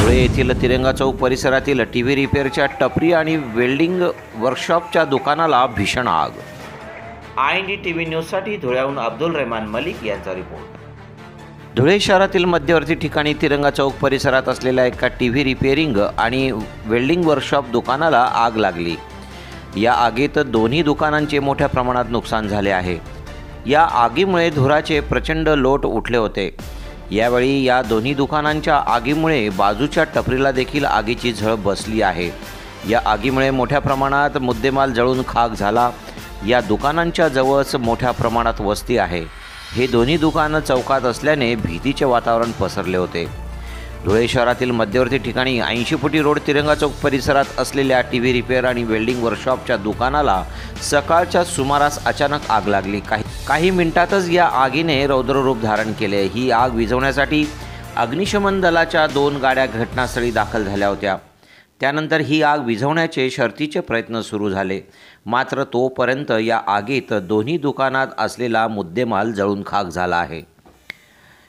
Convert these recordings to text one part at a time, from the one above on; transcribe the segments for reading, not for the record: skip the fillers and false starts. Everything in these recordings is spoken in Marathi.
धुळे येथील तिरंगा चौक परिसरातील टीव्ही रिपेअरच्या टपरी आणि वेल्डिंग वर्कशॉपच्या दुकानाला भीषण आग। IND टीव्ही न्यूजसाठी धुळ्याहून अब्दुल रहमान मलिक यांचा रिपोर्ट। धुळे शहरातील मध्यवर्ती ठिकाणी तिरंगा चौक परिसरात असलेल्या एका टीव्ही रिपेअरिंग आणि वेल्डिंग वर्कशॉप दुकानाला आग लागली। या आगीत दोन्ही दुकानांचे मोठ्या प्रमाणात नुकसान झाले आहे। या आगीमुळे धुराचे प्रचंड लोट उठले होते। यावेळी या दोन्ही दुकानांच्या आगीमुळे बाजूच्या टपरीला देखील आगीची झळ बसली आहे। या आगीमुळे मोठ्या प्रमाणात मुद्देमाल जळून खाक झाला। या दुकानांच्या जवळच मोठ्या प्रमाणात वस्ती आहे। हे दोन्ही दुकानं चौकात असल्याने भीतीचे वातावरण पसरले होते। धुळे शहरातील मध्यवर्ती ठिकाणी 80 फुटी रोड तिरंगा चौक परिसरात असलेल्या टीव्ही रिपेअर आणि वेल्डिंग वर्कशॉपच्या दुकानाला सकाळच्या सुमारास अचानक आग लागली। काही मिनिटातच या आगीने रौद्ररूप धारण केले। ही आग विझवण्यासाठी अग्निशमन दलाच्या 2 गाड्या घटनास्थळी दाखल झाल्या होत्या। त्यानंतर ही आग विझवण्याचे शर्थीचे प्रयत्न सुरू झाले, मात्र तोपर्यंत या आगीत दोन्ही दुकानात असलेला मुद्देमाल जळून खाक झाला आहे।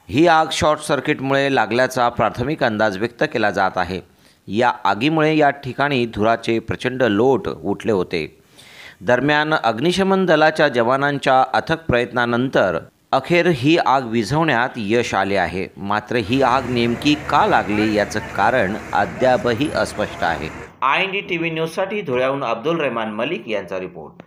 ही आग शॉर्ट सर्किटमुळे लागल्याचा प्राथमिक अंदाज व्यक्त केला जात आहे। या आगीमुळे या ठिकाणी धुराचे प्रचंड लोट उठले होते। दरम्यान अग्निशमन दलाच्या जवानांच्या अथक प्रयत्नानंतर अखेर ही आग विझवण्यात यश आले आहे। मात्र ही आग नेमकी का लागली याचं कारण अद्यापही अस्पष्ट आहे। IND टीव्ही न्यूजसाठी धुळ्याहून अब्दुल रहमान मलिक यांचा रिपोर्ट।